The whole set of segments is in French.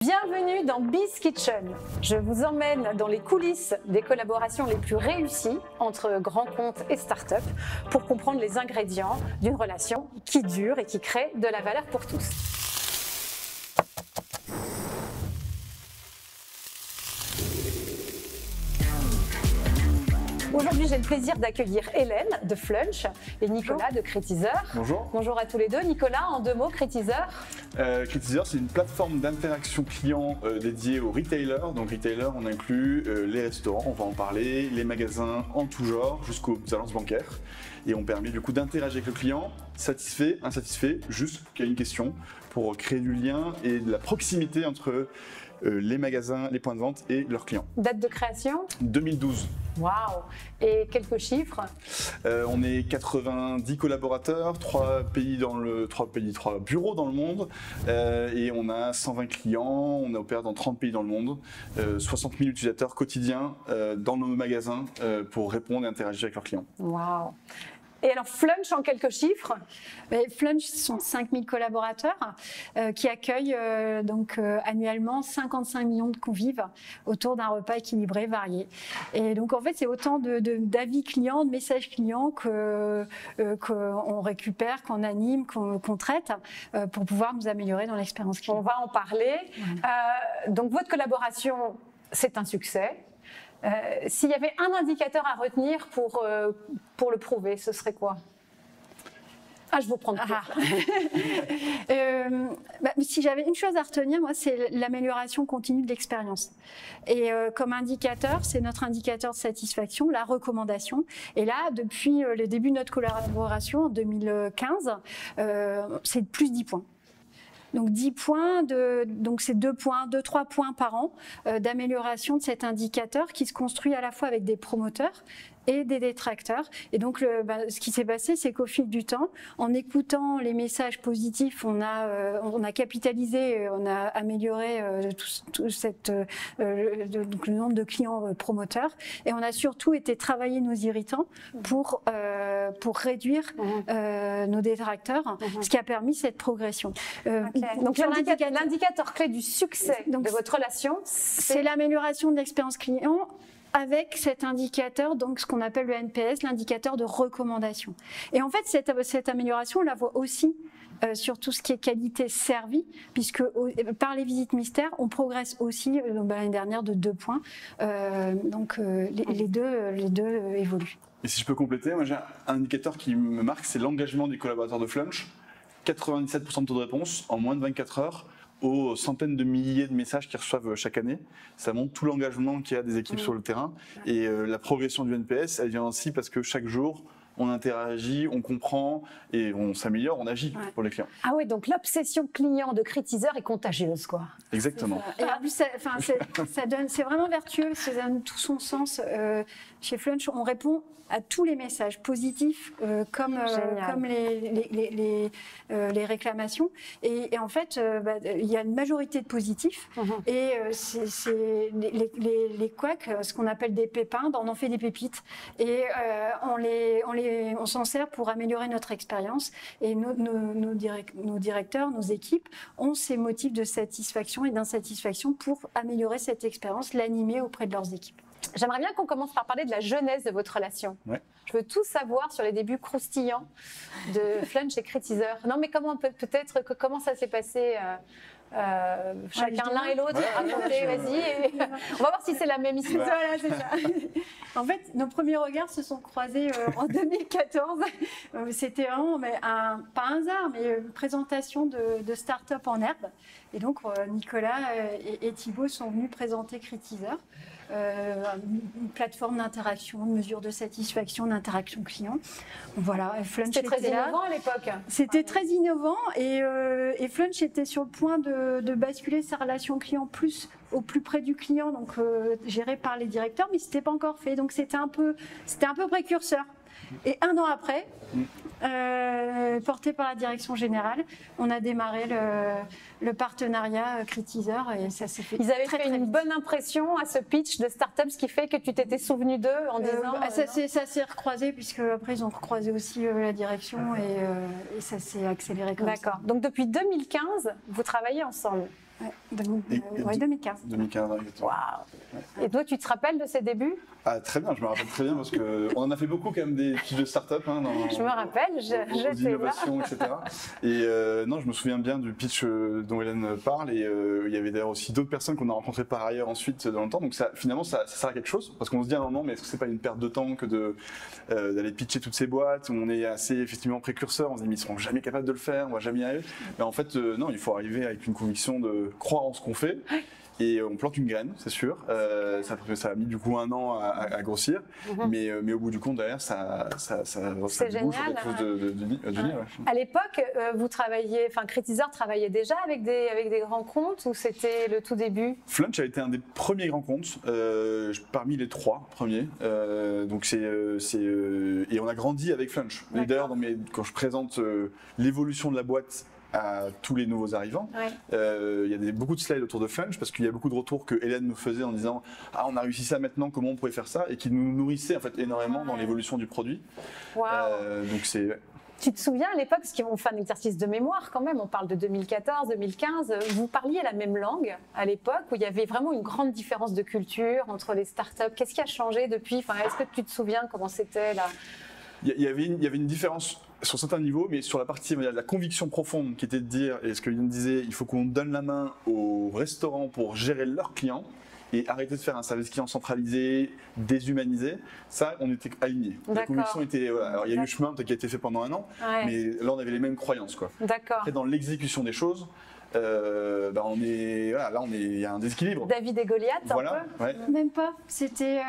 Bienvenue dans Biz Kitchen. Je vous emmène dans les coulisses des collaborations les plus réussies entre grands comptes et startups pour comprendre les ingrédients d'une relation qui dure et qui crée de la valeur pour tous. Aujourd'hui, j'ai le plaisir d'accueillir Hélène de Flunch et Nicolas de Critizer. Bonjour. Bonjour à tous les deux. Nicolas, en 2 mots, Critizer. Critizer, c'est une plateforme d'interaction client dédiée aux retailers. Donc retailer, on inclut les restaurants, on va en parler, les magasins en tout genre, jusqu'aux agences bancaires. Et on permet du coup d'interagir avec le client, satisfait, insatisfait, juste qu'il y a une question pour créer du lien et de la proximité entre les magasins, les points de vente et leurs clients. Date de création 2012. Waouh! Et quelques chiffres? On est 90 collaborateurs, 3 bureaux dans le monde, et on a 120 clients, on opère dans 30 pays dans le monde, 60 000 utilisateurs quotidiens dans nos magasins pour répondre et interagir avec leurs clients. Waouh! Et alors Flunch en quelques chiffres? Flunch, ce sont 5000 collaborateurs qui accueillent annuellement 55 millions de convives autour d'un repas équilibré, varié. Et donc en fait, c'est autant d'avis clients, de messages clients qu'on récupère, qu'on anime, qu'on traite pour pouvoir nous améliorer dans l'expérience client. On va en parler. Donc votre collaboration, c'est un succès. S'il y avait un indicateur à retenir pour le prouver, ce serait quoi? Je vous prends si j'avais une chose à retenir, moi, c'est l'amélioration continue de l'expérience. Et comme indicateur, c'est notre indicateur de satisfaction, la recommandation. Et là, depuis le début de notre collaboration en 2015, c'est plus 10 points. Donc 10 points, donc c'est 2-3 points par an d'amélioration de cet indicateur qui se construit à la fois avec des promoteurs et des détracteurs. Et donc, ce qui s'est passé, c'est qu'au fil du temps, en écoutant les messages positifs, on a capitalisé, on a amélioré le nombre de clients promoteurs, et on a surtout été travailler nos irritants pour réduire nos détracteurs, ce qui a permis cette progression. Donc l'indicateur clé du succès de votre relation, c'est l'amélioration de l'expérience client, avec cet indicateur, donc ce qu'on appelle le NPS, l'indicateur de recommandation. Et en fait, cette amélioration, on la voit aussi sur tout ce qui est qualité servie, puisque par les visites mystères, on progresse aussi l'année dernière de 2 points. Les deux évoluent. Et si je peux compléter, moi j'ai un indicateur qui me marque, c'est l'engagement des collaborateurs de Flunch. 97% de taux de réponse en moins de 24 heures. Aux centaines de milliers de messages qu'ils reçoivent chaque année. Ça montre tout l'engagement qu'il y a des équipes sur le terrain. Et la progression du NPS, elle vient aussi parce que chaque jour, on interagit, on comprend et on s'améliore, on agit pour les clients. Ah oui, donc l'obsession client de Critizer est contagieuse, quoi. Exactement. Et en plus, c'est vraiment vertueux, ça donne tout son sens. Chez Flunch, on répond à tous les messages positifs comme les réclamations. Et en fait, il y a une majorité de positifs. Et les couacs, ce qu'on appelle des pépins, on en fait des pépites. Et on s'en sert pour améliorer notre expérience. Et nos directeurs, nos équipes ont ces motifs de satisfaction et d'insatisfaction pour améliorer cette expérience, l'animer auprès de leurs équipes. J'aimerais bien qu'on commence par parler de la genèse de votre relation. Ouais. Je veux tout savoir sur les débuts croustillants de Flunch et Critizer. Non, mais comment ça s'est passé chacun l'un et l'autre, racontez, vas-y. On va voir si c'est la même histoire. Voilà, c'est ça. En fait, nos premiers regards se sont croisés en 2014. C'était vraiment, pas un hasard, mais une présentation de start-up en herbe. Et donc, Nicolas et Thibaut sont venus présenter Critizer. Une plateforme d'interaction, de mesure de satisfaction, d'interaction client. Voilà, c'était très innovant à l'époque. C'était très innovant et Flunch était sur le point de basculer sa relation client au plus près du client, donc géré par les directeurs, mais c'était pas encore fait. Donc c'était un peu précurseur. Et 1 an après, porté par la direction générale, on a démarré le partenariat Critizer et ça s'est fait. Ils avaient très, fait très une vite. bonne impression à ce pitch de start-up, ce qui fait que tu t'étais souvenu d'eux en disant. Ça s'est recroisé, puisque après ils ont recroisé aussi la direction et ça s'est accéléré comme ça. D'accord. Donc depuis 2015, vous travaillez ensemble. Ouais, 2015. 2015, exactement. Et toi, tu te rappelles de ces débuts? Ah, très bien, je me rappelle très bien parce qu'on en a fait beaucoup quand même des pitchs de start-up. Hein, je me rappelle, aux j'étais innovations, là. etc. Et non, je me souviens bien du pitch dont Hélène parle et il y avait d'ailleurs aussi d'autres personnes qu'on a rencontrées par ailleurs ensuite dans le temps. Donc finalement, ça sert à quelque chose parce qu'on se dit à un moment, mais est-ce que c'est pas une perte de temps que d'aller pitcher toutes ces boîtes où on est assez effectivement précurseur, on se dit mais ils seront jamais capables de le faire, on va jamais y arriver. Mais en fait, non, il faut arriver avec une conviction de croire en ce qu'on fait. Et on plante une graine, c'est sûr. Ça a mis du coup 1 an à grossir, mais au bout du compte derrière, ça débouche sur quelque chose de génial. Ouais. À l'époque, vous travailliez, enfin Critizer travaillait déjà avec des grands comptes ou c'était le tout début? Flunch a été un des premiers grands comptes, parmi les 3 premiers. Donc et on a grandi avec Flunch. Et d'ailleurs, quand je présente l'évolution de la boîte à tous les nouveaux arrivants. Il y a beaucoup de slides autour de Flunch parce qu'il y a beaucoup de retours que Hélène nous faisait en disant « Ah, on a réussi ça maintenant, comment on pourrait faire ça ?» et qui nous nourrissait en fait énormément dans l'évolution du produit. Donc c'est... Tu te souviens à l'époque, parce qu'ils vont faire un exercice de mémoire quand même, on parle de 2014, 2015, vous parliez la même langue à l'époque où il y avait vraiment une grande différence de culture entre les startups. Qu'est-ce qui a changé depuis? Enfin, est-ce que tu te souviens comment c'était là? Il y avait une différence sur certains niveaux, mais sur la partie la conviction profonde qui était de dire, et ce que Yann disait, il faut qu'on donne la main aux restaurants pour gérer leurs clients et arrêter de faire un service client centralisé, déshumanisé. Ça, on était alignés. La conviction était... Voilà. Alors, il y a eu le chemin qui a été fait pendant 1 an, mais là, on avait les mêmes croyances. Après, dans l'exécution des choses, il y a un déséquilibre. David et Goliath, voilà, un peu Même pas. C'était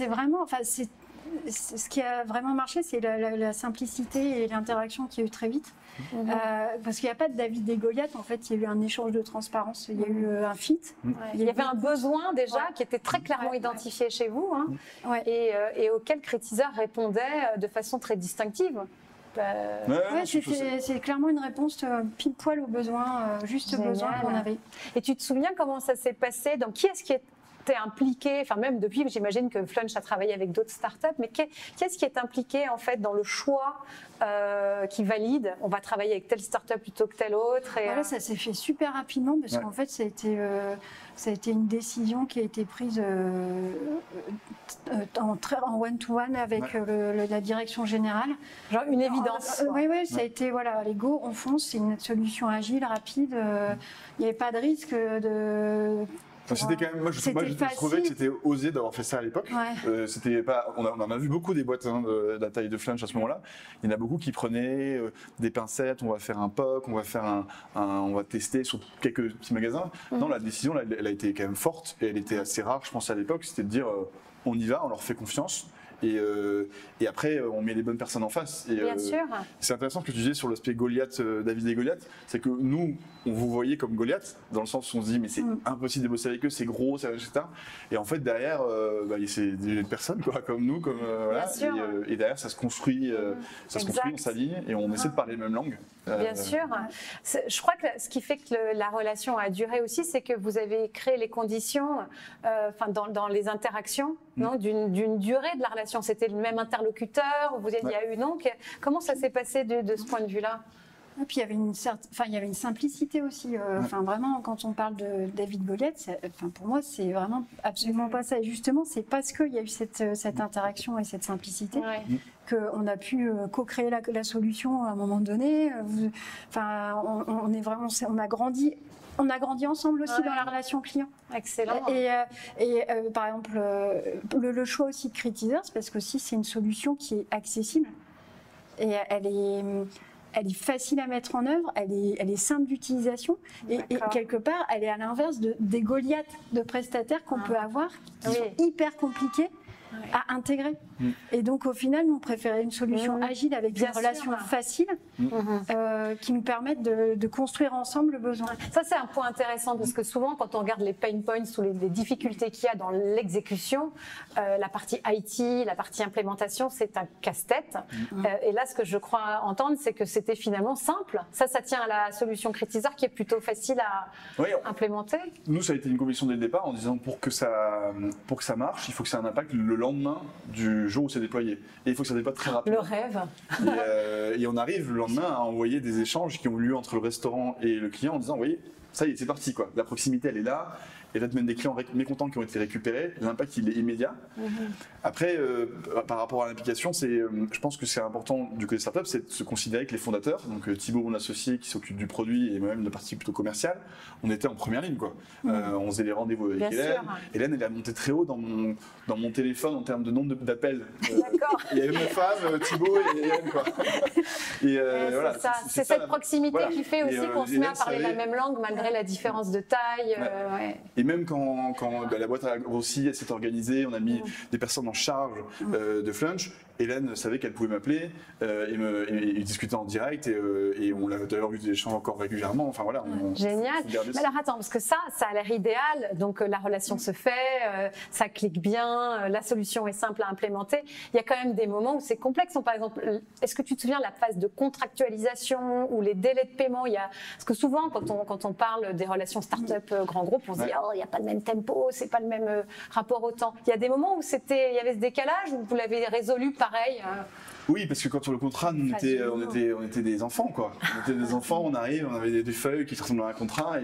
vraiment... ce qui a vraiment marché, c'est la simplicité et l'interaction qu'il y a eu très vite. Parce qu'il n'y a pas de David et Goliath, en fait, il y a eu un échange de transparence, il y a eu un fit. Il y avait un besoin déjà qui était très clairement identifié chez vous et auquel Critizer répondait de façon très distinctive. C'est clairement une réponse pile poil aux besoins, juste besoin qu'on avait. Et tu te souviens comment ça s'est passé? Qui est-ce qui était impliqué, enfin même depuis, j'imagine que Flunch a travaillé avec d'autres startups, mais qu'est-ce qui est impliqué en fait dans le choix qui valide? On va travailler avec telle startup plutôt que telle autre. Et, ça s'est fait super rapidement parce qu'en fait ça a été une décision qui a été prise en one-to-one avec la direction générale. Genre une évidence. Oui, ça a été les go, on fonce, c'est une solution agile, rapide. Il n'y avait pas de risque de... C'était quand même, moi je trouvais que c'était osé d'avoir fait ça à l'époque. C'était pas, on en a vu beaucoup des boîtes de la taille de Flunch à ce moment-là. Il y en a beaucoup qui prenaient des pincettes, on va faire un POC, on va tester sur quelques petits magasins. Non, la décision elle a été quand même forte et elle était assez rare, je pense à l'époque, c'était de dire on y va, on leur fait confiance. Et après, on met les bonnes personnes en face. Et, bien sûr. C'est intéressant ce que tu disais sur l'aspect Goliath, David et Goliath. C'est que nous, on vous voyait comme Goliath, dans le sens où on se dit, mais c'est impossible de bosser avec eux, c'est gros, etc. Et en fait, derrière, c'est des personnes comme nous. Et derrière, ça se construit, on s'aligne et on essaie de parler la même langue. Bien sûr. Je crois que ce qui fait que la relation a duré aussi, c'est que vous avez créé les conditions dans les interactions d'une durée de la relation. C'était le même interlocuteur, il y a eu comment ça s'est passé de ce point de vue-là? Et puis il y avait une simplicité aussi. Vraiment, quand on parle de David Goliath, pour moi, c'est vraiment absolument pas ça. Et justement, c'est parce qu'il y a eu cette interaction et cette simplicité qu'on a pu co-créer la solution à un moment donné. On a grandi. On a grandi ensemble aussi dans la relation client. Excellent. Et par exemple, le choix aussi de Critizer, c'est parce que c'est une solution qui est accessible et elle est facile à mettre en œuvre, elle est simple d'utilisation et quelque part, elle est à l'inverse des Goliaths de prestataires qu'on peut avoir, qui sont hyper compliqués à intégrer. Et donc au final, nous on préférait une solution agile avec une relation facile qui nous permette de construire ensemble le besoin. Ça c'est un point intéressant parce que souvent quand on regarde les pain points ou les difficultés qu'il y a dans l'exécution, la partie IT, la partie implémentation, c'est un casse-tête. Et là ce que je crois entendre, c'est que c'était finalement simple. Ça tient à la solution Critizer qui est plutôt facile à implémenter. Nous ça a été une conviction dès le départ en disant pour que ça marche, il faut que ça ait un impact le lendemain du jour où c'est déployé. Et il faut que ça déploie très rapidement. Le rêve. Et on arrive le lendemain à envoyer des échanges qui ont lieu entre le restaurant et le client en disant, vous voyez, ça y est, c'est parti quoi. La proximité elle est là. Et là, même des clients mécontents qui ont été récupérés, l'impact il est immédiat. Après, par rapport à l'implication, je pense que c'est important du côté startup, c'est de se considérer que les fondateurs, donc Thibaut, mon associé qui s'occupe du produit et moi-même de partie plutôt commerciale, on était en première ligne quoi. On faisait les rendez-vous avec Hélène. Hélène, elle a monté très haut dans mon téléphone en termes de nombre d'appels. D'accord. Il y avait ma femme, Thibaut et Hélène quoi. Et voilà, c'est cette proximité qui fait aussi qu'on se met à parler la même langue malgré la différence de taille. Et même quand la boîte a grossi, elle s'est organisée, on a mis des personnes en charge de Flunch, Hélène savait qu'elle pouvait m'appeler et discuter en direct et on l'a d'ailleurs eu des échanges encore régulièrement. Enfin voilà. Génial. Mais alors attends, parce que ça a l'air idéal. Donc la relation se fait, ça clique bien, la solution est simple à implémenter. Il y a quand même des moments où c'est complexe. Par exemple, est-ce que tu te souviens de la phase de contractualisation ou les délais de paiement? Parce que souvent, quand on parle des relations start-up grand groupe, on se dit il n'y a pas le même tempo, c'est pas le même rapport au temps. Il y a des moments où il y avait ce décalage ou vous l'avez résolu pareil? Oui, parce que quand sur le contrat, on était des enfants, quoi. On était des enfants, on arrive, on avait des feuilles qui ressemblent à un contrat.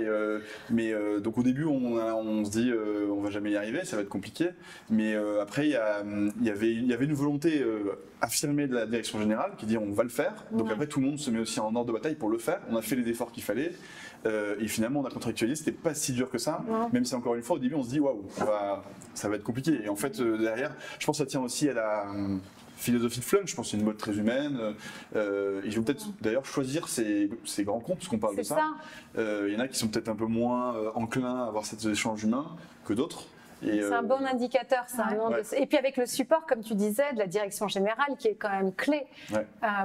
Donc au début, on se dit, on va jamais y arriver, ça va être compliqué. Mais après, il y avait une volonté affirmée de la direction générale qui dit, on va le faire. Donc après, tout le monde se met aussi en ordre de bataille pour le faire. On a fait les efforts qu'il fallait. Et finalement, on a contractualisé, c'était pas si dur que ça. Même si encore une fois, au début, on se dit, waouh, ça va être compliqué. Et en fait, derrière, je pense que ça tient aussi à la philosophie de Flunch, je pense que c'est une boîte très humaine. Ils vont peut-être d'ailleurs choisir ces grands comptes, parce qu'on parle de ça. Il y en a qui sont peut-être un peu moins enclins à avoir cet échange humain que d'autres. C'est un bon indicateur, ça. Et puis avec le support, comme tu disais, de la direction générale, qui est quand même clé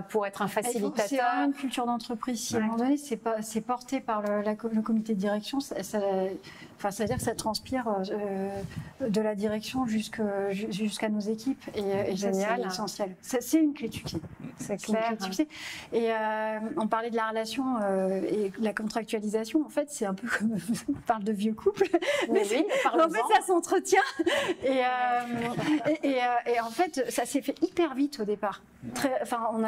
pour être un facilitateur. C'est vraiment une culture d'entreprise. Si à un moment donné, c'est porté par le comité de direction, c'est-à-dire que ça transpire de la direction jusqu'à nos équipes. Et ça, c'est essentiel. C'est une clé de succès. C'est clair. Et on parlait de la relation et de la contractualisation. En fait, c'est un peu comme on parle de vieux couple. Mais oui, en fait, ça s'entretient. Et en fait, ça s'est fait hyper vite au départ. On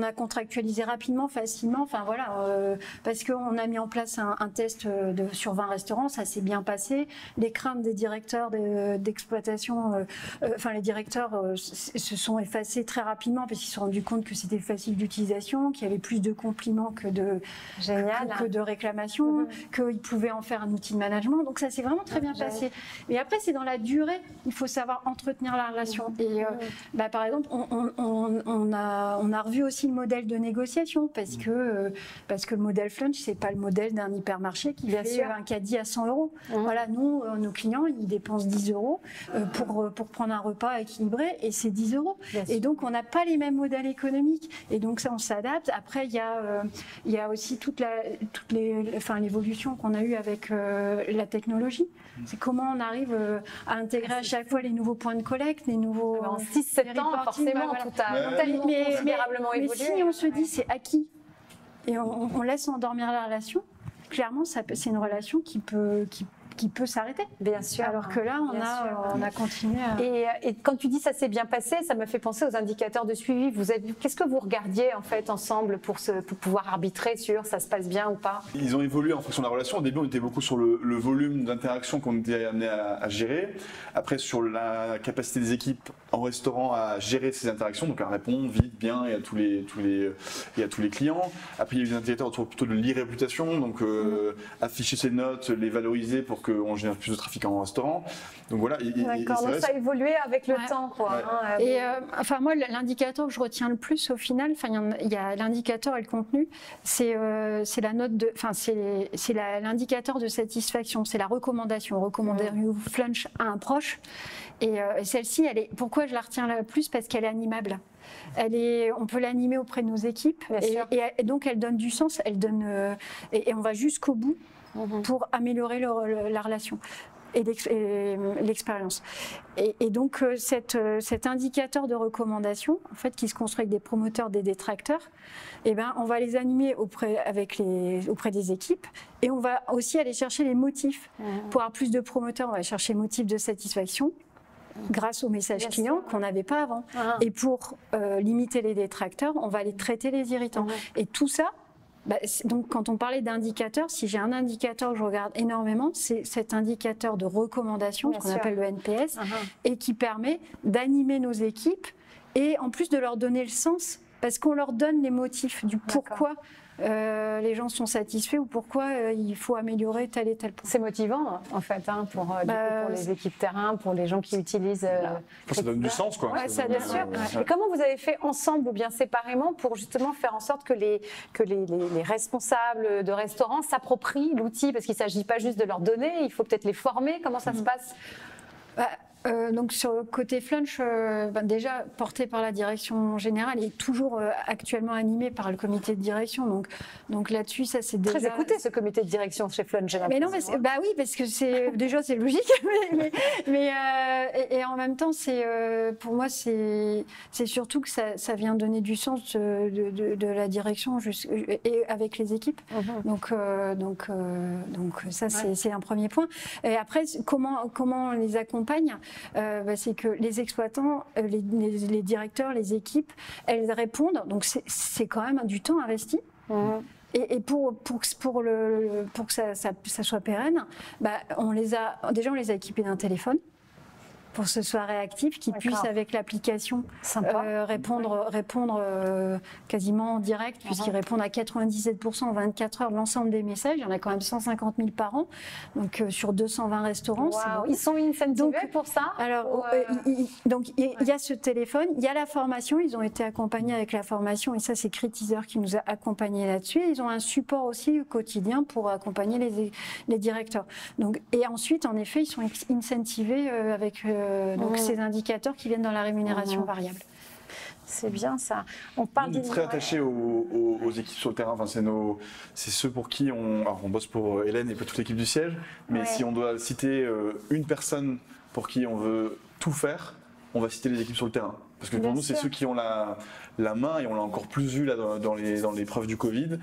a contractualisé rapidement, facilement. Enfin voilà, parce qu'on a mis en place un test sur 20 restaurants, ça s'est bien passé. Les craintes des directeurs d'exploitation, les directeurs se sont effacés très rapidement parce qu'ils se sont rendus compte que c'était facile d'utilisation, qu'il y avait plus de compliments que de réclamations, qu'ils pouvaient en faire un outil de management. Donc ça s'est vraiment très bien passé. Mais après, c'est dans la durée, il faut savoir entretenir la relation. Et par exemple, on a revu aussi le modèle de négociation parce que le modèle Flunch, c'est pas le modèle d'un hypermarché qui fait un caddie à 100 €. Voilà, nous, nos clients, ils dépensent 10 € pour prendre un repas équilibré et c'est 10 €. Et donc, on n'a pas les mêmes modèles économiques. Et donc, ça, on s'adapte. Après, il y a aussi toute l'évolution qu'on a eue avec la technologie. C'est comment on arrive à intégrer à chaque fois les nouveaux points de collecte, les nouveaux... En 6-7 ans, forcément, tout a tellement considérablement évolué. Mais si on se dit c'est acquis et on laisse endormir la relation, clairement, c'est une relation qui peut s'arrêter. Bien sûr. Alors que là, on a continué à... Et quand tu dis ça s'est bien passé, ça me fait penser aux indicateurs de suivi. Qu'est-ce que vous regardiez en fait ensemble pour pouvoir arbitrer sur ça se passe bien ou pas? Ils ont évolué en fonction de la relation. Au début, on était beaucoup sur le volume d'interactions qu'on était amené à gérer. Après, sur la capacité des équipes en restaurant à gérer ces interactions, donc à répondre vite, bien et à tous les clients. Après, il y a eu des indicateurs autour plutôt de l'e-réputation, donc afficher ses notes, les valoriser pour qu'on génère plus de trafic en restaurant. Donc voilà. D'accord, donc ça a évolué avec le temps, quoi. Et moi, l'indicateur que je retiens le plus au final, il y a l'indicateur et le contenu, c'est la note de, c'est l'indicateur de satisfaction, c'est la recommandation. Recommander Flunch à un proche. Et celle-ci, pourquoi je la retiens le plus? Parce qu'elle est animable. On peut l'animer auprès de nos équipes et donc elle donne du sens, et on va jusqu'au bout pour améliorer la relation et l'expérience. Et donc cet indicateur de recommandation, en fait, qui se construit avec des promoteurs, des détracteurs, on va les animer auprès des équipes et on va aussi aller chercher les motifs. Pour avoir plus de promoteurs, on va chercher motifs de satisfaction grâce au message client qu'on n'avait pas avant. Et pour limiter les détracteurs, on va aller traiter les irritants. Et tout ça, Donc, quand on parlait d'indicateurs, si j'ai un indicateur que je regarde énormément, c'est cet indicateur de recommandation, ce qu'on appelle le NPS, et qui permet d'animer nos équipes et en plus de leur donner le sens, parce qu'on leur donne les motifs du pourquoi les gens sont satisfaits ou pourquoi il faut améliorer tel et tel point. C'est motivant en fait pour, du coup, pour les équipes terrain, pour les gens qui utilisent. Ça donne du sens quoi. Ouais, ça, bien sûr. Et comment vous avez fait ensemble ou bien séparément pour justement faire en sorte que les responsables de restaurants s'approprient l'outil, parce qu'il ne s'agit pas juste de leur donner, il faut peut-être les former. Comment ça se passe? Donc sur le côté Flunch, déjà porté par la direction générale et toujours actuellement animé par le comité de direction. Donc là-dessus, ça c'est déjà... Très écouté ce comité de direction chez Flunch. Mais non, oui, parce que déjà c'est logique, et en même temps, pour moi c'est surtout que ça vient donner du sens de la direction et avec les équipes. Donc ça c'est un premier point. Et après, comment on les accompagne? C'est que les exploitants, les directeurs, les équipes, elles répondent. Donc c'est quand même du temps investi. Et pour que ça soit pérenne, on les a équipés d'un téléphone pour que ce soit réactif, qu'ils puissent avec l'application répondre quasiment en direct, puisqu'ils répondent à 97% en 24 heures de l'ensemble des messages. Il y en a quand même 150 000 par an, donc sur 220 restaurants. Wow. Ils sont incentivés pour ça? Alors, donc il y a ce téléphone, il y a la formation, ils ont été accompagnés avec la formation, et ça c'est Critizer qui nous a accompagnés là-dessus. Ils ont un support aussi au quotidien pour accompagner les directeurs. Donc, et ensuite, en effet, ils sont incentivés avec... donc ces indicateurs qui viennent dans la rémunération variable. C'est bien ça. On parle est très attaché aux équipes sur le terrain. Enfin, c'est ceux pour qui on bosse pour Hélène et pour toute l'équipe du siège. Mais si on doit citer une personne pour qui on veut tout faire, on va citer les équipes sur le terrain. Parce que pour nous, c'est ceux qui ont la main, et on l'a encore plus vu là dans l'épreuve du Covid,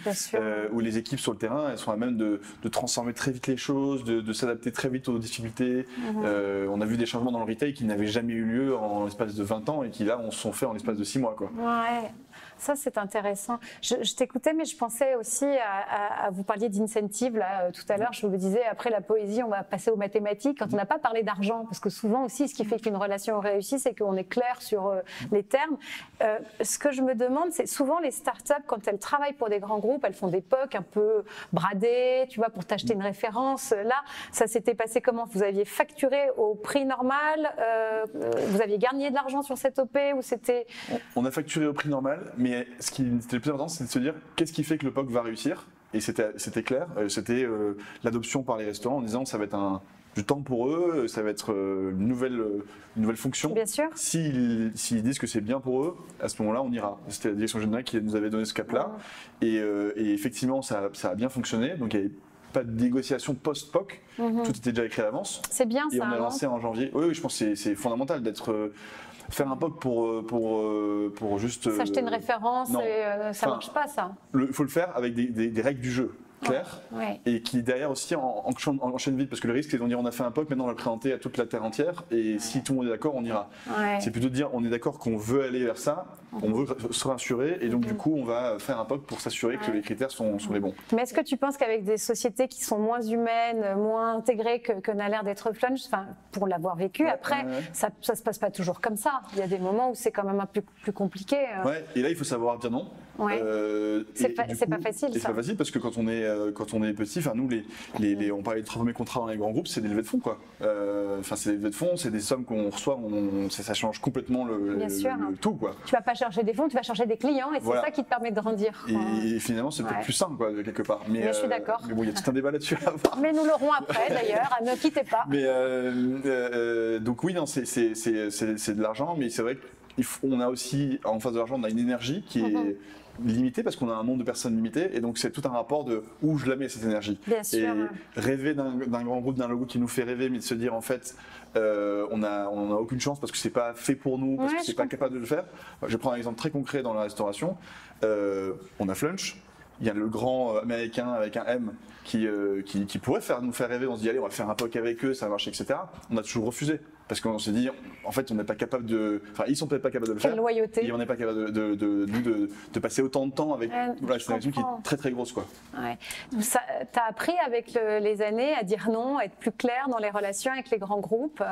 où les équipes sur le terrain, elles sont à même de transformer très vite les choses, de s'adapter très vite aux difficultés. On a vu des changements dans le retail qui n'avaient jamais eu lieu en l'espace de 20 ans et qui là, on se sont faits en l'espace de 6 mois. Quoi. Ouais. Ça, c'est intéressant. Je t'écoutais, mais je pensais aussi à vous parliez d'incentive là tout à l'heure. Je vous disais, après la poésie, on va passer aux mathématiques. Quand on n'a pas parlé d'argent, parce que souvent aussi, ce qui fait qu'une relation réussit, c'est qu'on est clair sur les termes. Ce que je me demande, c'est souvent les startups, quand elles travaillent pour des grands groupes, elles font des POC un peu bradés, tu vois, pour t'acheter une référence. Là, ça s'était passé comment? Vous aviez facturé au prix normal? Vous aviez gagné de l'argent sur cette OP ou c'était... On a facturé au prix normal, mais ce qui était le plus important, c'est de se dire qu'est-ce qui fait que le POC va réussir. Et c'était clair, c'était l'adoption par les restaurants en disant ça va être du temps pour eux, ça va être une nouvelle fonction. Bien sûr. S'ils disent que c'est bien pour eux, à ce moment-là, on ira. C'était la direction générale qui nous avait donné ce cap-là. Et effectivement, ça a bien fonctionné. Donc il n'y avait pas de négociation post-POC. Tout était déjà écrit à l'avance. C'est bien ça. Et on a lancé en janvier. Oui, je pense que c'est fondamental d'être... Faire un POC pour juste... S'acheter une référence, ça ne marche pas ça. Il faut le faire avec des règles du jeu claires et qui derrière aussi enchaînent vite, parce que le risque c'est de dire on a fait un POC, maintenant on va le présenter à toute la terre entière et si tout le monde est d'accord on ira. C'est plutôt de dire on est d'accord qu'on veut aller vers ça, on veut se rassurer et donc du coup on va faire un POC pour s'assurer que les critères sont les bons. Mais est-ce que tu penses qu'avec des sociétés qui sont moins humaines, moins intégrées que n'a l'air d'être Flunch, pour l'avoir vécu, après ça se passe pas toujours comme ça, il y a des moments où c'est quand même un peu plus compliqué. Et là il faut savoir dire non. C'est pas facile. C'est pas facile parce que quand on est petit, nous on parlait de 3 premiers contrats dans les grands groupes, c'est des levées de fonds quoi. C'est des levées de fonds, c'est des sommes qu'on reçoit, ça change complètement le tout quoi. Tu vas pas chercher des fonds, tu vas chercher des clients et c'est ça qui te permet de grandir. Et finalement c'est peut-être plus simple quoi, quelque part. Mais je suis d'accord. Mais bon, il y a tout un débat là-dessus à avoir. Mais nous l'aurons après d'ailleurs, ne quittez pas. Mais donc oui, non, c'est de l'argent, mais c'est vrai qu'on a aussi en face de l'argent, on a une énergie qui est limitée parce qu'on a un nombre de personnes limité et donc c'est tout un rapport de où je la mets cette énergie. Bien sûr. Et rêver d'un grand groupe, d'un logo qui nous fait rêver, mais de se dire en fait on n'a aucune chance parce que c'est pas fait pour nous, parce que c'est pas capable de le faire. Je prends un exemple très concret dans la restauration. On a Flunch. il y a le grand américain avec un M qui pourrait nous faire rêver. On se dit allez, on va faire un POC avec eux, ça va marcher, etc. On a toujours refusé parce qu'on s'est dit en fait on n'est pas capable de, enfin ils sont peut-être pas capables de le faire. Quelle loyauté. Et on n'est pas capable de passer autant de temps avec voilà, c'est une action qui est très très grosse quoi. Ouais. Tu as appris avec les années à dire non, à être plus clair dans les relations avec les grands groupes,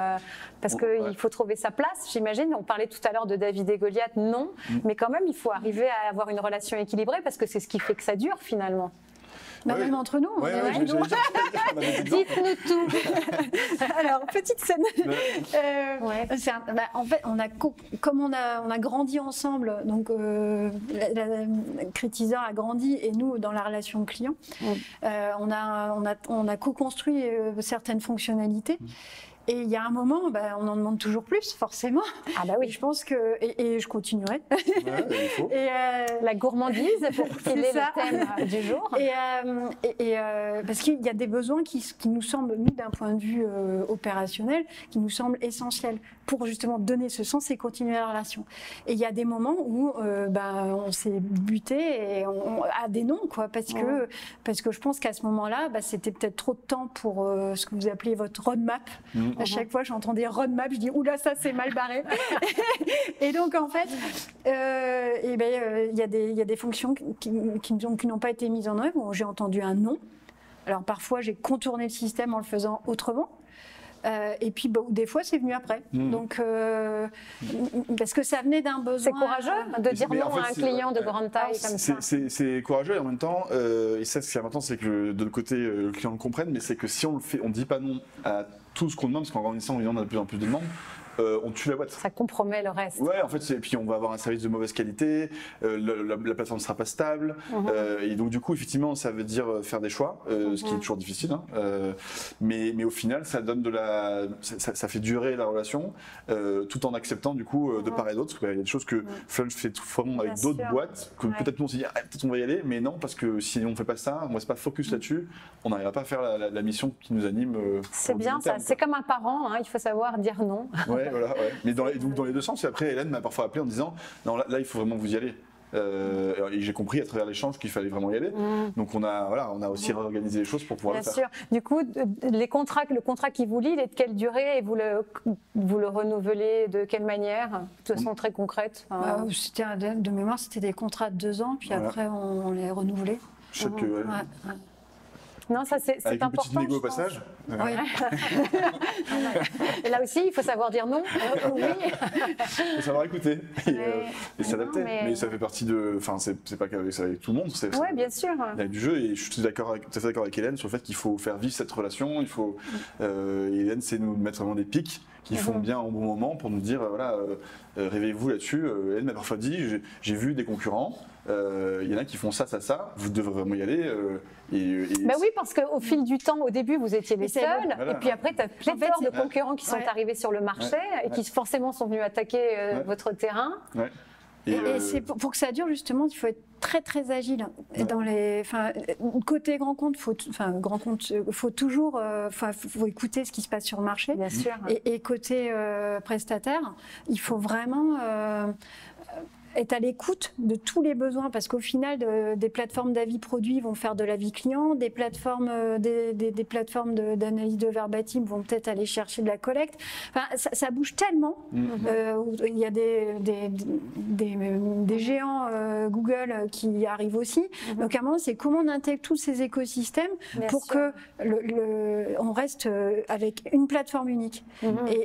parce qu'il faut trouver sa place, j'imagine. On parlait tout à l'heure de David et Goliath, non, mais quand même il faut arriver à avoir une relation équilibrée parce que c'est ce qui fait que ça dure finalement. Même entre nous. Dites-nous tout. Alors, petite scène. En fait, comme on a grandi ensemble, donc Critiseur a grandi et nous dans la relation client, on a co-construit certaines fonctionnalités. Et il y a un moment, on en demande toujours plus, forcément. Ah bah oui. Et je pense que et je continuerai. Ouais, il faut. La gourmandise pour qu'il est le thème du jour. Parce qu'il y a des besoins qui nous semblent, nous, d'un point de vue opérationnel, qui nous semblent essentiels pour justement donner ce sens et continuer la relation. Et il y a des moments où on s'est buté et à des noms, quoi, parce que je pense qu'à ce moment-là, c'était peut-être trop de temps pour ce que vous appelez votre roadmap. À chaque fois, j'entendais roadmap, je dis oula, ça c'est mal barré. Et donc en fait, il y a des fonctions qui n'ont pas été mises en œuvre où j'ai entendu un non. Alors parfois, j'ai contourné le système en le faisant autrement. Et puis des fois c'est venu après. Donc parce que ça venait d'un besoin. C'est courageux de dire non à un client de grande taille comme ça. C'est courageux et en même temps, et ça ce qui est important c'est que de l'autre côté le client le comprenne, mais c'est que si on le fait, on dit pas non à tout ce qu'on demande, parce qu'en grandissant on a de plus en plus de demandes. On tue la boîte. Ça compromet le reste. Ouais, en fait, et puis on va avoir un service de mauvaise qualité, la plateforme ne sera pas stable, et donc du coup, effectivement, ça veut dire faire des choix, ce qui est toujours difficile, hein, mais au final, ça donne ça fait durer la relation, tout en acceptant du coup de part et d'autre, parce qu'il y a des choses que Flunch fait vraiment avec d'autres boîtes, que peut-être nous on s'est dit peut-être on va y aller, mais non, parce que si on ne fait pas ça, on ne reste pas focus là-dessus, on n'arrivera pas à faire la mission qui nous anime. C'est bien ça, c'est comme un parent, hein, il faut savoir dire non. Ouais. Voilà, ouais. Mais dans les deux sens, et après Hélène m'a parfois appelé en disant non, là il faut vraiment que vous y allez. Et j'ai compris à travers l'échange qu'il fallait vraiment y aller. Donc on a aussi réorganisé les choses pour pouvoir le faire. Bien sûr. Du coup, le contrat qui vous lie, il est de quelle durée et vous le renouvelez de quelle manière, de façon très concrète? De mémoire, c'était des contrats de 2 ans, puis après on les renouvelait. Non, ça c'est important. Avec une petite négo au passage. Oui. Et là aussi, il faut savoir dire non. Oui. Il faut savoir écouter et s'adapter. Mais ça fait partie de. Enfin, c'est pas qu'avec tout le monde. Oui, bien sûr. Il y a du jeu et je suis tout à fait d'accord avec Hélène sur le fait qu'il faut faire vivre cette relation. Il faut. Hélène, c'est nous mettre vraiment des pics qui font bien au bon moment pour nous dire réveillez-vous là-dessus. Hélène m'a parfois dit j'ai vu des concurrents. Il y en a qui font ça, vous devrez vraiment y aller. Oui, parce qu'au fil du temps, au début, vous étiez les seuls, et puis après, tu as pléthore de concurrents qui sont arrivés sur le marché et qui forcément sont venus attaquer votre terrain. Ouais. Et c'est pour que ça dure, justement, il faut être très très agile. Dans côté grand compte, faut toujours faut écouter ce qui se passe sur le marché. Bien sûr. Et côté prestataire, il faut vraiment être à l'écoute de tous les besoins, parce qu'au final, des plateformes d'avis produits vont faire de l'avis client, des plateformes d'analyse de verbatim vont peut-être aller chercher de la collecte. Enfin, ça bouge tellement. Il y a des géants Google qui arrivent aussi. Donc à un moment, c'est comment on intègre tous ces écosystèmes pour que on reste avec une plateforme unique.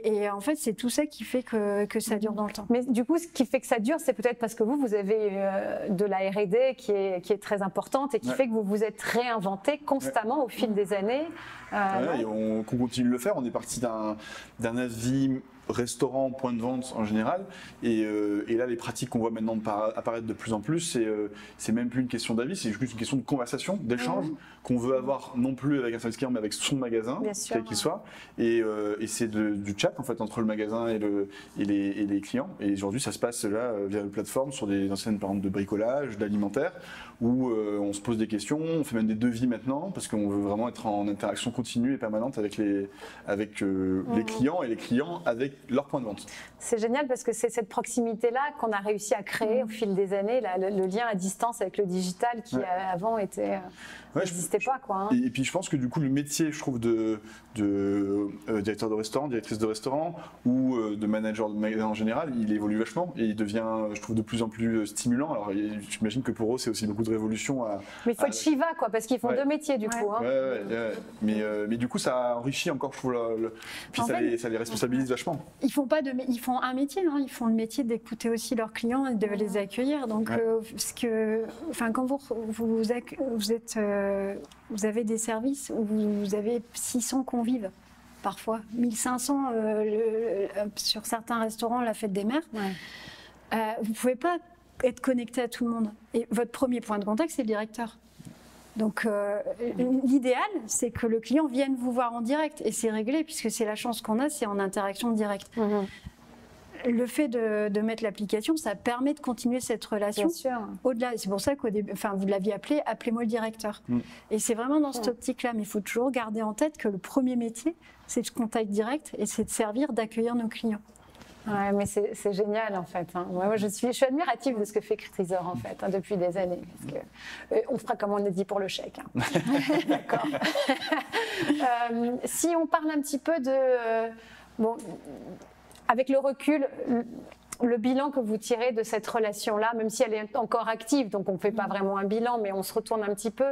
Et en fait, c'est tout ça qui fait que ça dure dans le temps. Mais du coup, ce qui fait que ça dure, c'est peut-être parce que vous avez de la R&D qui est très importante et qui fait que vous vous êtes réinventé constamment au fil des années. Et qu'on continue de le faire. On est parti d'un avis restaurant, point de vente en général, et là les pratiques qu'on voit maintenant apparaître de plus en plus, c'est même plus une question d'avis, c'est juste une question de conversation, d'échange qu'on veut avoir non plus avec un service client mais avec son magasin, quel qu'il soit, et c'est du chat en fait entre le magasin et les clients, et aujourd'hui ça se passe là via une plateforme sur des enseignes par exemple de bricolage, d'alimentaire, où on se pose des questions, on fait même des devis maintenant parce qu'on veut vraiment être en interaction continue et permanente avec les clients et les clients avec avec leur point de vente. C'est génial parce que c'est cette proximité-là qu'on a réussi à créer au fil des années, là, le lien à distance avec le digital qui avant n'existait pas. Quoi, hein. Et puis je pense que du coup le métier, je trouve, de directeur de restaurant, directrice de restaurant ou de manager de magasin en général, il évolue vachement et il devient, je trouve, de plus en plus stimulant. Alors j'imagine que pour eux c'est aussi beaucoup de révolution. Mais il faut être Shiva, quoi, parce qu'ils font deux métiers du coup. Hein. Mais du coup ça enrichit encore, je trouve, puis ça les responsabilise vachement. Ils font un métier, hein. Ils font le métier d'écouter aussi leurs clients et de les accueillir. Donc, quand vous avez des services où vous avez 600 convives, parfois 1500 sur certains restaurants, la fête des mères, vous ne pouvez pas être connecté à tout le monde. Et votre premier point de contact, c'est le directeur. Donc l'idéal, c'est que le client vienne vous voir en direct et c'est réglé puisque c'est la chance qu'on a, c'est en interaction directe. Le fait de mettre l'application, ça permet de continuer cette relation au-delà. C'est pour ça qu'au début, vous l'aviez appelé, appelez-moi le directeur. Et c'est vraiment dans cette optique-là, mais il faut toujours garder en tête que le premier métier, c'est le contact direct et c'est de servir, d'accueillir nos clients. Ouais, mais c'est génial en fait. Hein. Moi, je suis admirative de ce que fait Critisor en fait depuis des années. Parce que, on fera comme on a dit pour le chèque. Hein. D'accord. Si on parle un petit peu de avec le recul, le bilan que vous tirez de cette relation-là, même si elle est encore active, donc on ne fait pas vraiment un bilan, mais on se retourne un petit peu.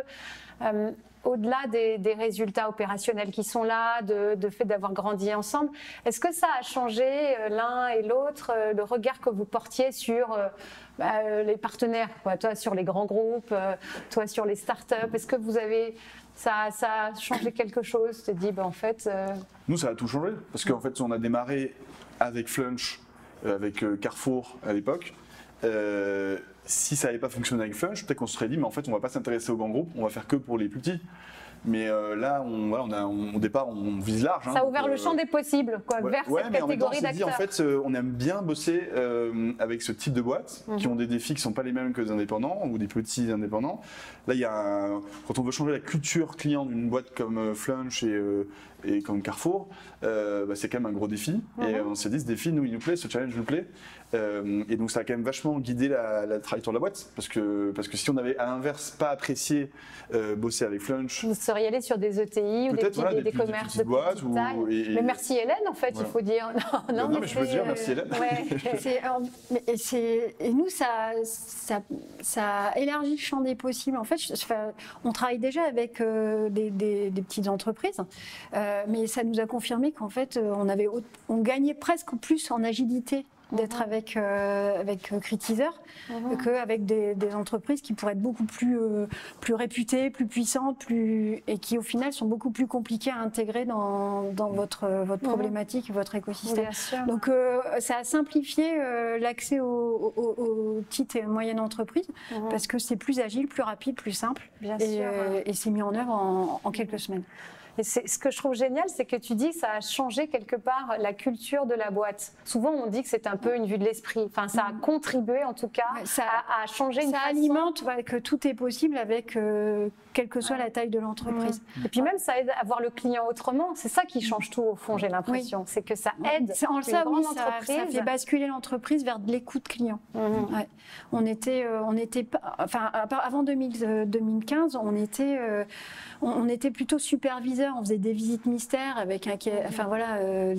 Au-delà des résultats opérationnels qui sont là, de fait d'avoir grandi ensemble, est-ce que ça a changé l'un et l'autre, le regard que vous portiez sur les partenaires, quoi, toi sur les grands groupes, toi sur les startups, est-ce que ça a changé quelque chose? Tu te dis, en fait... Nous, ça a tout changé, parce qu'en fait, on a démarré avec Flunch, avec Carrefour à l'époque. Si ça n'avait pas fonctionné avec Flunch, peut-être qu'on se serait dit, mais en fait, on ne va pas s'intéresser aux grands groupes, on va faire que pour les plus petits. Mais là, au départ, on vise large. Ça a ouvert le champ des possibles, quoi, vers cette catégorie d'acteurs. En fait, on aime bien bosser avec ce type de boîtes qui ont des défis qui ne sont pas les mêmes que les indépendants ou des petits indépendants. Là, quand on veut changer la culture client d'une boîte comme Flunch et comme Carrefour, c'est quand même un gros défi. Et on s'est dit, ce défi, il nous plaît, ce challenge nous plaît. Et donc ça a quand même vachement guidé la trajectoire de la boîte, parce que si on avait à l'inverse pas apprécié bosser avec Flunch, vous seriez allé sur des ETI ou des commerces de boîtes taille. Mais merci Hélène en fait, il faut dire. Non, mais je peux dire merci Hélène. Et nous ça a élargi le champ des possibles. En fait, on travaille déjà avec des petites entreprises, mais ça nous a confirmé qu'en fait on gagnait presque plus en agilité d'être avec Critisor qu'avec des entreprises qui pourraient être beaucoup plus réputées, plus puissantes, et qui au final sont beaucoup plus compliquées à intégrer dans votre problématique, votre écosystème. Bien sûr. Donc ça a simplifié l'accès aux petites et moyennes entreprises parce que c'est plus agile, plus rapide, plus simple. Bien sûr. Et c'est mis en œuvre en quelques semaines. Et ce que je trouve génial, c'est que tu dis que ça a changé quelque part la culture de la boîte. Souvent, on dit que c'est un peu une vue de l'esprit. Enfin, ça a contribué, en tout cas, à changer une façon. Ça alimente que tout est possible avec quelle que soit la taille de l'entreprise. Et puis même, ça aide à voir le client autrement. C'est ça qui change tout, au fond, j'ai l'impression. C'est que ça aide ça fait basculer l'entreprise vers de l'écoute client. On était avant 2015, on était plutôt superviseur. On faisait des visites mystères avec les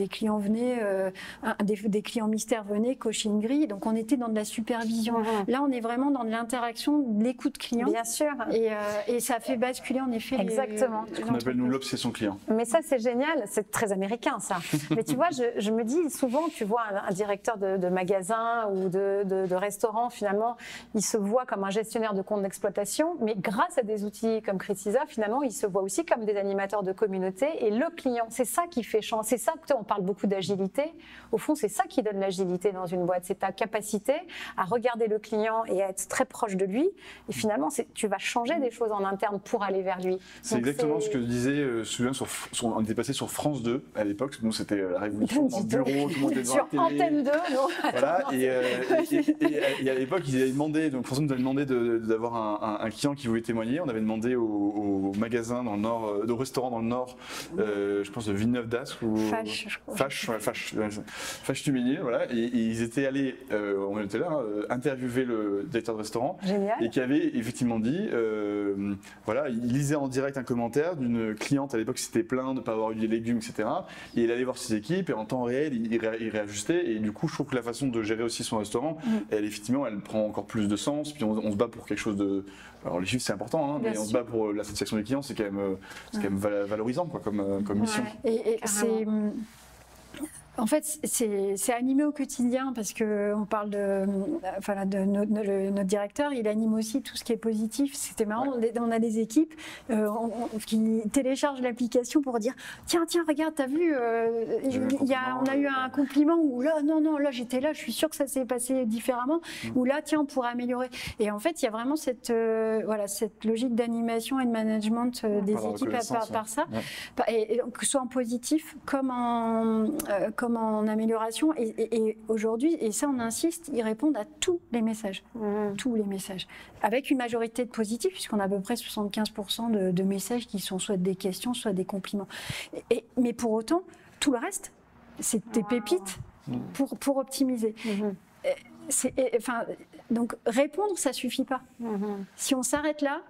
clients venaient, des clients mystères venaient, cocher une grille. Donc on était dans de la supervision. Là, on est vraiment dans de l'interaction, de l'écoute client. Bien sûr. Et ça fait basculer en effet. Exactement. Ce qu'on appelle nous l'obsession client. Mais ça, c'est génial. C'est très américain, ça. Mais tu vois, je me dis souvent, tu vois un directeur de magasin ou de restaurant, finalement, il se voit comme un gestionnaire de compte d'exploitation, mais grâce à des outils comme Critisor, finalement, il se voit aussi comme des animateurs de communauté et le client. C'est ça qui fait changer. C'est ça que on parle beaucoup d'agilité. Au fond, c'est ça qui donne l'agilité dans une boîte. C'est ta capacité à regarder le client et à être très proche de lui. Et finalement, tu vas changer des choses en interne pour aller vers lui. C'est exactement ce que je disais. On était passé sur France 2 à l'époque. Nous, c'était la révolution dans le bureau. Tout le monde était sur Antenne 2, non. Voilà. Et à l'époque, ils avaient demandé. Donc François nous avait demandé d'avoir un client qui voulait témoigner. On avait demandé au magasin dans le nord, au restaurant dans restaurant Nord, je pense de Villeneuve-d'Ascq ou Fâche-Tuminier, voilà. Et ils étaient allés, on était là, interviewer le directeur de restaurant. Génial. Et qui avait effectivement dit, voilà, il lisait en direct un commentaire d'une cliente à l'époque qui s'était plaint de ne pas avoir eu des légumes, etc. Et il allait voir ses équipes et en temps réel, il réajustait. Et du coup, je trouve que la façon de gérer aussi son restaurant, elle prend encore plus de sens. Puis on se bat pour quelque chose de. Alors les chiffres c'est important, hein, mais on se bat pour la satisfaction des clients, c'est quand même valorisant quoi, comme mission. Et c'est. En fait, c'est animé au quotidien parce qu'on parle de notre directeur, il anime aussi tout ce qui est positif. C'était marrant, on a des équipes qui téléchargent l'application pour dire tiens, regarde, t'as vu, on a eu un compliment ou là, non, là j'étais là, je suis sûre que ça s'est passé différemment, ou là, tiens, on pourrait améliorer. Et en fait, il y a vraiment cette logique d'animation et de management des équipes par ça, et que ce soit en positif comme en amélioration et aujourd'hui, et ça on insiste, ils répondent à tous les messages, avec une majorité de positifs puisqu'on a à peu près 75% de messages qui sont soit des questions, soit des compliments. Mais pour autant, tout le reste, c'est des pépites pour optimiser. Donc répondre, ça suffit pas. Si on s'arrête là,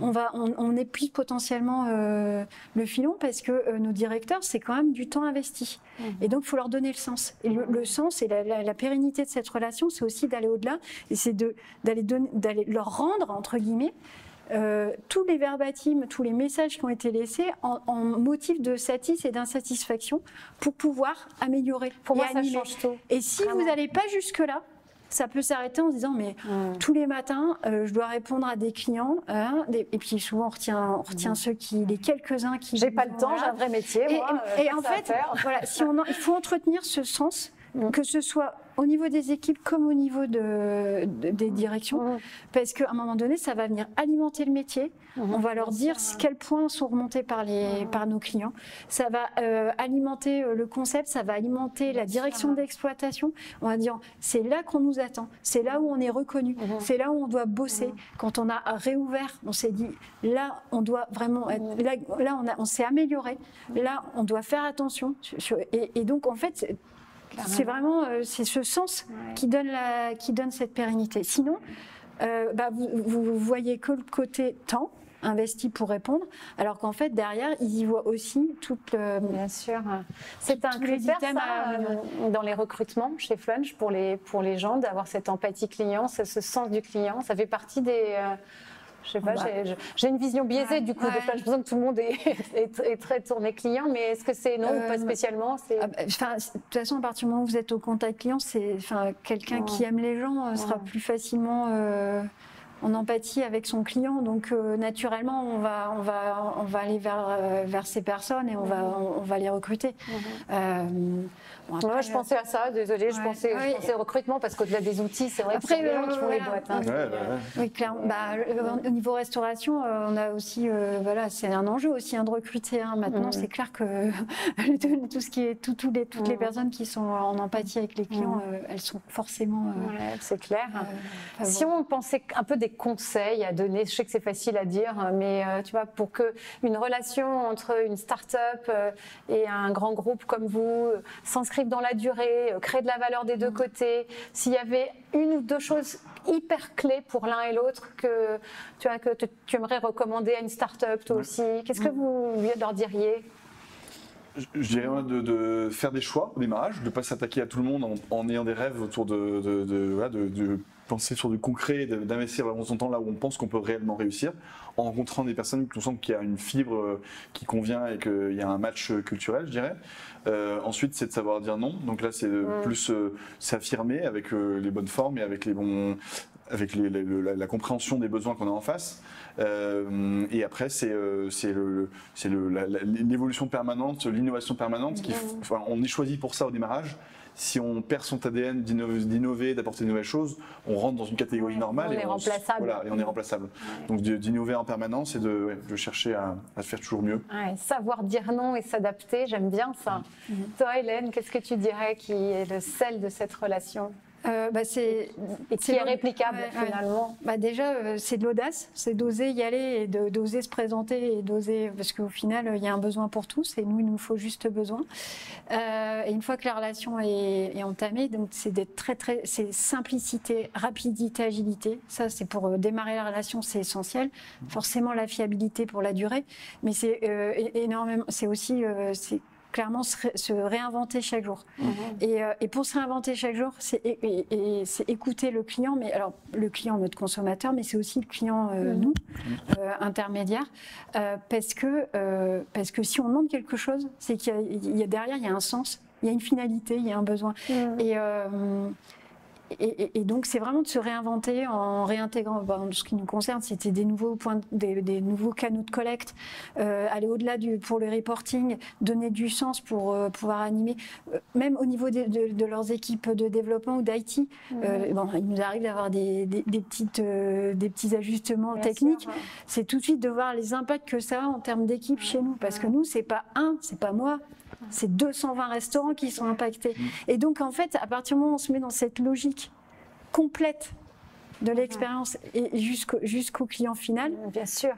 on épuise potentiellement le filon parce que nos directeurs, c'est quand même du temps investi. Et donc, il faut leur donner le sens. Et le sens et la pérennité de cette relation, c'est aussi d'aller au-delà et c'est d'aller leur rendre, entre guillemets, tous les verbatims, tous les messages qui ont été laissés en motif de satis et d'insatisfaction pour pouvoir améliorer. Pour moi, animer. ça change tout. Et si vous n'allez pas jusque-là, ça peut s'arrêter en se disant mais tous les matins je dois répondre à des clients et puis souvent on retient les quelques-uns qui j'ai pas le temps, j'ai un vrai métier et en fait voilà, il faut entretenir ce sens que ce soit au niveau des équipes comme au niveau des directions, parce qu'à un moment donné, ça va venir alimenter le métier. On va leur dire quels points sont remontés par nos clients. Ça va alimenter le concept, ça va alimenter la direction d'exploitation. On va dire, c'est là qu'on nous attend, c'est là où on est reconnu, c'est là où on doit bosser. Quand on a réouvert, on s'est dit, là, on doit vraiment être, là on s'est amélioré, là, on doit faire attention. Et donc, en fait, c'est vraiment c'est ce sens qui donne cette pérennité. Sinon, vous voyez que le côté temps investi pour répondre, alors qu'en fait derrière ils y voient aussi toute. Bien sûr, c'est un critère dans les recrutements chez Flunch pour les gens d'avoir cette empathie client, ce sens du client. Ça fait partie des. Je sais pas, j'ai une vision biaisée du coup de Flunch. Je pense que tout le monde est très tourné client, mais est-ce que c'est non ou pas spécialement? De toute façon, à partir du moment où vous êtes au contact client, quelqu'un qui aime les gens sera plus facilement en empathie avec son client. Donc naturellement, on va aller vers ces personnes et on va les recruter. Après, je pensais à ça, désolée, je pensais au recrutement parce qu'au-delà des outils, c'est vrai que c'est des gens qui font les boîtes. Oui, clairement. Au niveau restauration, on a aussi, c'est un enjeu aussi de recruter. Maintenant, c'est clair que tout ce qui est toutes les personnes qui sont en empathie avec les clients, elles sont forcément. C'est clair. Si on pensait un peu des conseils à donner, je sais que c'est facile à dire, mais tu vois, pour que une relation entre une start-up et un grand groupe comme vous s'inscrive dans la durée, crée de la valeur des deux côtés, s'il y avait une ou deux choses hyper clés pour l'un et l'autre que tu aimerais recommander à une start-up toi aussi, qu'est-ce que vous leur diriez? Je dirais de faire des choix au démarrage, de ne pas s'attaquer à tout le monde en ayant des rêves autour de penser sur du concret, d'investir vraiment son temps là où on pense qu'on peut réellement réussir, en rencontrant des personnes qui sent qu'il y a une fibre qui convient et qu'il y a un match culturel, je dirais. Ensuite, c'est de savoir dire non. Donc là, c'est plus s'affirmer avec les bonnes formes et avec la compréhension des besoins qu'on a en face. Et après, c'est l'évolution permanente, l'innovation permanente. On est choisi pour ça au démarrage. Si on perd son ADN d'innover, d'apporter de nouvelles choses, on rentre dans une catégorie normale. On est remplaçable. Et on est remplaçable. Donc d'innover en permanence et de chercher à faire toujours mieux. Savoir dire non et s'adapter, j'aime bien ça. Toi, Hélène, qu'est-ce que tu dirais qui est le sel de cette relation? Et qui est réplicable finalement. Déjà, c'est de l'audace, c'est d'oser y aller et d'oser se présenter et d'oser, parce qu'au final, il y a un besoin pour tous et nous, il nous faut juste besoin. Et une fois que la relation est entamée, donc c'est d'être c'est simplicité, rapidité, agilité. Ça, c'est pour démarrer la relation, c'est essentiel. Forcément, la fiabilité pour la durée, mais c'est énormément, c'est aussi clairement se réinventer chaque jour. Et pour se réinventer chaque jour, c'est écouter le client, mais alors le client, notre consommateur, mais c'est aussi le client, nous, intermédiaires, parce que si on demande quelque chose, c'est qu'il y a derrière, il y a un sens, il y a une finalité, il y a un besoin. Et donc, c'est vraiment de se réinventer en réintégrant, ce qui nous concerne, c'était des nouveaux canaux de collecte, aller au-delà pour le reporting, donner du sens pour pouvoir animer, même au niveau de leurs équipes de développement ou d'IT. Il nous arrive d'avoir des petits ajustements techniques. C'est tout de suite de voir les impacts que ça a en termes d'équipe chez nous, parce que nous, c'est pas moi. C'est 220 restaurants qui sont impactés. Et donc, en fait, à partir du moment où on se met dans cette logique complète de l'expérience et jusqu'au client final, bien sûr,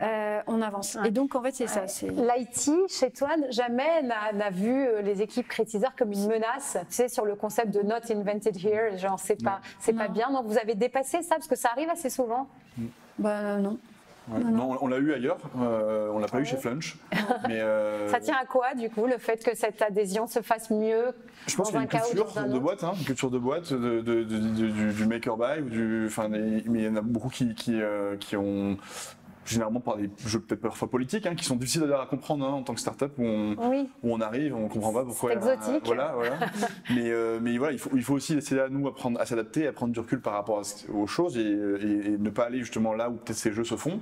on avance. Et donc, en fait, c'est ça. L'IT, chez toi, jamais n'a vu les équipes Crétiseur comme une menace, tu sais, sur le concept de not invented here, genre c'est pas bien. Donc, vous avez dépassé ça, parce que ça arrive assez souvent. Non. Non, on l'a eu ailleurs, on l'a pas eu chez Flunch. Mais ça tient à quoi du coup, le fait que cette adhésion se fasse mieux? Je pense qu'il y a une culture de boîte, du make or buy, mais il y en a beaucoup qui ont généralement par des jeux peut-être parfois politiques, qui sont difficiles à comprendre en tant que start-up où on arrive, on ne comprend pas pourquoi. C'est exotique. Voilà. mais voilà, il faut aussi essayer à s'adapter, à prendre du recul par rapport aux choses et ne pas aller justement là où peut-être ces jeux se font.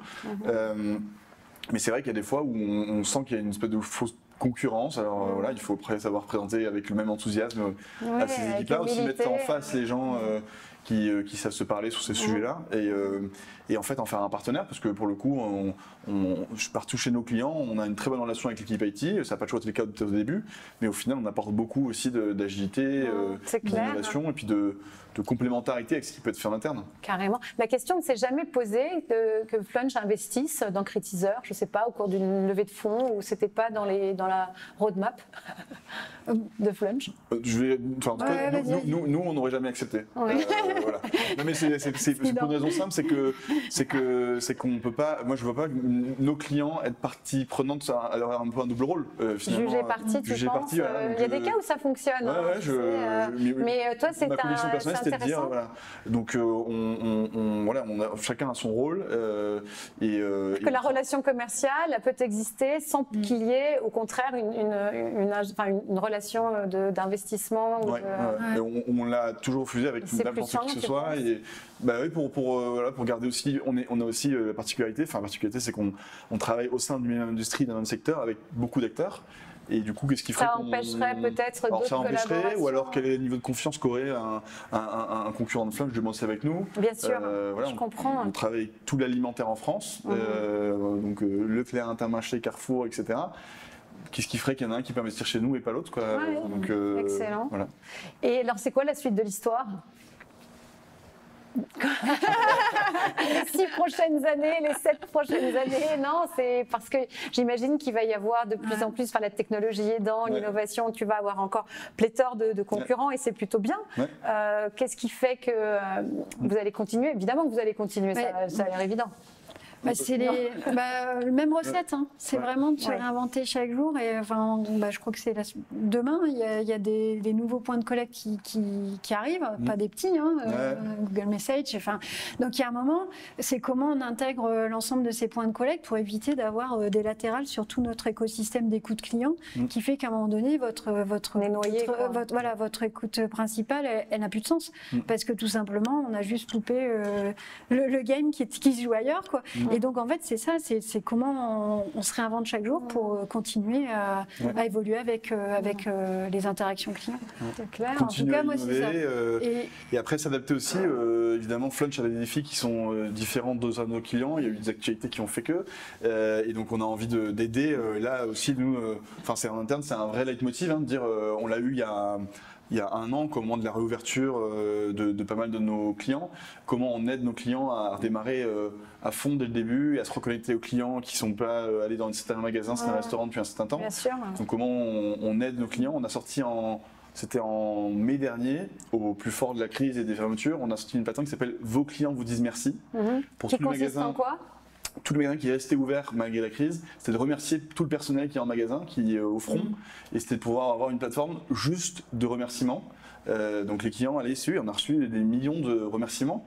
Mais c'est vrai qu'il y a des fois où on sent qu'il y a une espèce de fausse concurrence. Alors il faut savoir présenter avec le même enthousiasme à ces équipes-là, aussi mettre en face les gens qui savent se parler sur ces sujets-là et en fait en faire un partenaire, parce que pour le coup, partout chez nos clients, on a une très bonne relation avec l'équipe IT. Ça n'a pas toujours été le cas au début, mais au final, on apporte beaucoup aussi d'agilité, d'innovation et puis de complémentarité avec ce qui peut être fait en interne. Carrément. La question ne s'est jamais posée que Flunch investisse dans Crétiseur, je ne sais pas, au cours d'une levée de fonds, ou c'était pas dans la roadmap de Flunch? Nous, on n'aurait jamais accepté. Voilà. Non, mais c'est pour une raison simple, c'est qu'on peut pas. Moi, je ne vois pas nos clients être partie prenante, alors un peu un double rôle. Juger partie, tu penses? Il y a des cas où ça fonctionne. Mais toi, c'est ma conviction personnelle, c'était de dire voilà. Donc chacun a son rôle que la relation commerciale peut exister sans qu'il y ait au contraire une relation d'investissement. On l'a toujours refusé avec n'importe qui que ce soit. Et pour garder aussi, on a aussi la particularité. Enfin, la particularité, c'est qu'on travaille au sein d'une même industrie, d'un même secteur, avec beaucoup d'acteurs. Et du coup, qu'est-ce qui ferait ça empêcherait peut-être d'autres collaborations, ou alors quel est le niveau de confiance qu'aurait un concurrent de Flunch de bosser avec nous? Bien sûr, je comprends. On travaille avec tout l'alimentaire en France, donc Leclerc, Intermarché, Carrefour, etc. Qu'est-ce qui ferait qu'il y en a un qui peut investir chez nous et pas l'autre, quoi. Donc, excellent. Voilà. Et alors, c'est quoi la suite de l'histoire? Les 6 prochaines années, les 7 prochaines années, non, c'est parce que j'imagine qu'il va y avoir de plus en plus, la technologie aidant, l'innovation, tu vas avoir encore pléthore de concurrents et c'est plutôt bien. Qu'est-ce qui fait que vous allez continuer? Évidemment que vous allez continuer, ça a l'air évident. C'est les mêmes recettes, c'est vraiment de se réinventer chaque jour. Et je crois que c'est demain, il y a des nouveaux points de collecte qui arrivent, pas des petits, Google Message. Donc il y a un moment, c'est comment on intègre l'ensemble de ces points de collecte pour éviter d'avoir des latérales sur tout notre écosystème d'écoute client, qui fait qu'à un moment donné, votre écoute principale, elle n'a plus de sens, parce que tout simplement, on a juste loupé le game qui se joue ailleurs, quoi. Et donc, en fait, c'est ça, c'est comment on se réinvente chaque jour pour continuer à évoluer avec les interactions clients. C'est clair. Continuer en tout cas, à innover, et après s'adapter aussi. Évidemment, Flunch a des défis qui sont différents de nos clients. Il y a eu des actualités qui ont fait que. Et donc, on a envie d'aider. Là aussi, nous, c'est en interne, c'est un vrai leitmotiv, de dire, on l'a eu il y il y a un an, au moment de la réouverture de pas mal de nos clients, comment on aide nos clients à redémarrer à fond dès le début et à se reconnecter aux clients qui ne sont pas allés dans un certain magasin, certains restaurants depuis un certain temps. Bien sûr. Donc comment on aide nos clients. On a sorti c'était en mai dernier, au plus fort de la crise et des fermetures, on a sorti une plateforme qui s'appelle Vos clients vous disent merci. Pour Qui tous les consiste en quoi? Tout le magasin qui est resté ouvert malgré la crise, c'était de remercier tout le personnel qui est en magasin, qui est au front, et c'était de pouvoir avoir une plateforme juste de remerciements. Donc les clients allaient dessus, et on a reçu des millions de remerciements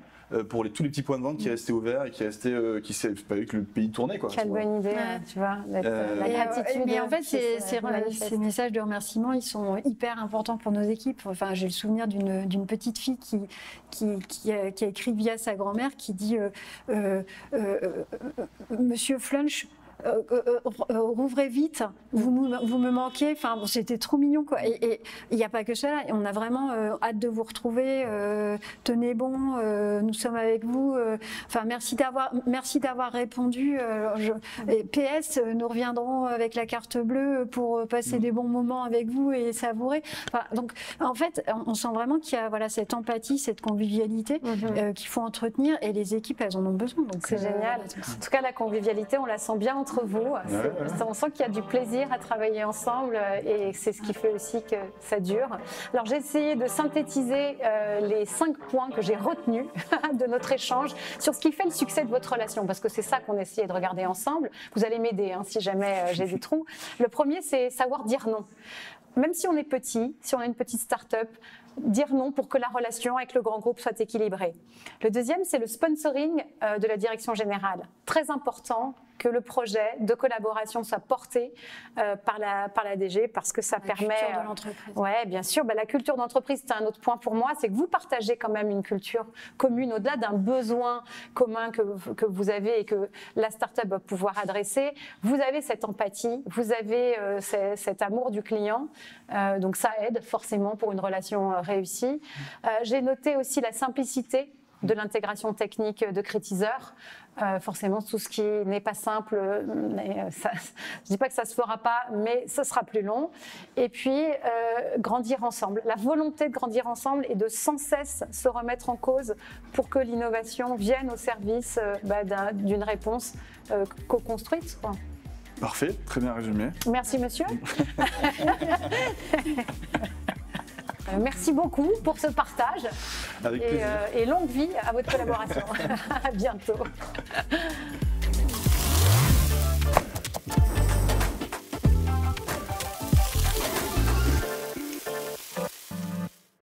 pour tous les petits points de vente qui restaient ouverts et qui savaient que le pays tournait. Quoi, quelle bonne idée, tu vois, la gratitude. Mais en fait, ces messages de remerciement, ils sont hyper importants pour nos équipes. Enfin, j'ai le souvenir d'une petite fille qui a écrit via sa grand-mère qui dit Monsieur Flunch, rouvrez vite, vous me manquez. Enfin, bon, c'était trop mignon, quoi. Et il n'y a pas que ça. On a vraiment hâte de vous retrouver. Tenez bon, nous sommes avec vous. Enfin, merci d'avoir répondu. PS, nous reviendrons avec la carte bleue pour passer des bons moments avec vous et savourer. Enfin, donc, en fait, on sent vraiment qu'il y a cette empathie, cette convivialité qu'il faut entretenir. Et les équipes, elles en ont besoin. Donc c'est génial. En tout cas, la convivialité, on la sent bien entre vous. On sent qu'il y a du plaisir à travailler ensemble et c'est ce qui fait aussi que ça dure. Alors j'ai essayé de synthétiser les 5 points que j'ai retenus de notre échange sur ce qui fait le succès de votre relation, parce que c'est ça qu'on essayait de regarder ensemble. Vous allez m'aider si jamais j'ai des trous. Le premier, c'est savoir dire non. Même si on est petit, si on est une petite start-up, dire non pour que la relation avec le grand groupe soit équilibrée. Le deuxième, c'est le sponsoring de la direction générale. Très important que le projet de collaboration soit porté par la DG, parce que ça permet... La culture de l'entreprise. Oui, bien sûr. La culture d'entreprise, c'est un autre point pour moi, c'est que vous partagez quand même une culture commune, au-delà d'un besoin commun que vous avez et que la start-up va pouvoir adresser. Vous avez cette empathie, vous avez cet amour du client, donc ça aide forcément pour une relation réussie. J'ai noté aussi la simplicité de l'intégration technique de Critiseur. Forcément, tout ce qui n'est pas simple, mais je ne dis pas que ça ne se fera pas, mais ce sera plus long. Et puis, grandir ensemble. La volonté de grandir ensemble et de sans cesse se remettre en cause pour que l'innovation vienne au service d'une réponse co-construite. Parfait, très bien résumé. Merci, monsieur. Merci beaucoup pour ce partage. Avec plaisir. Et longue vie à votre collaboration. À bientôt.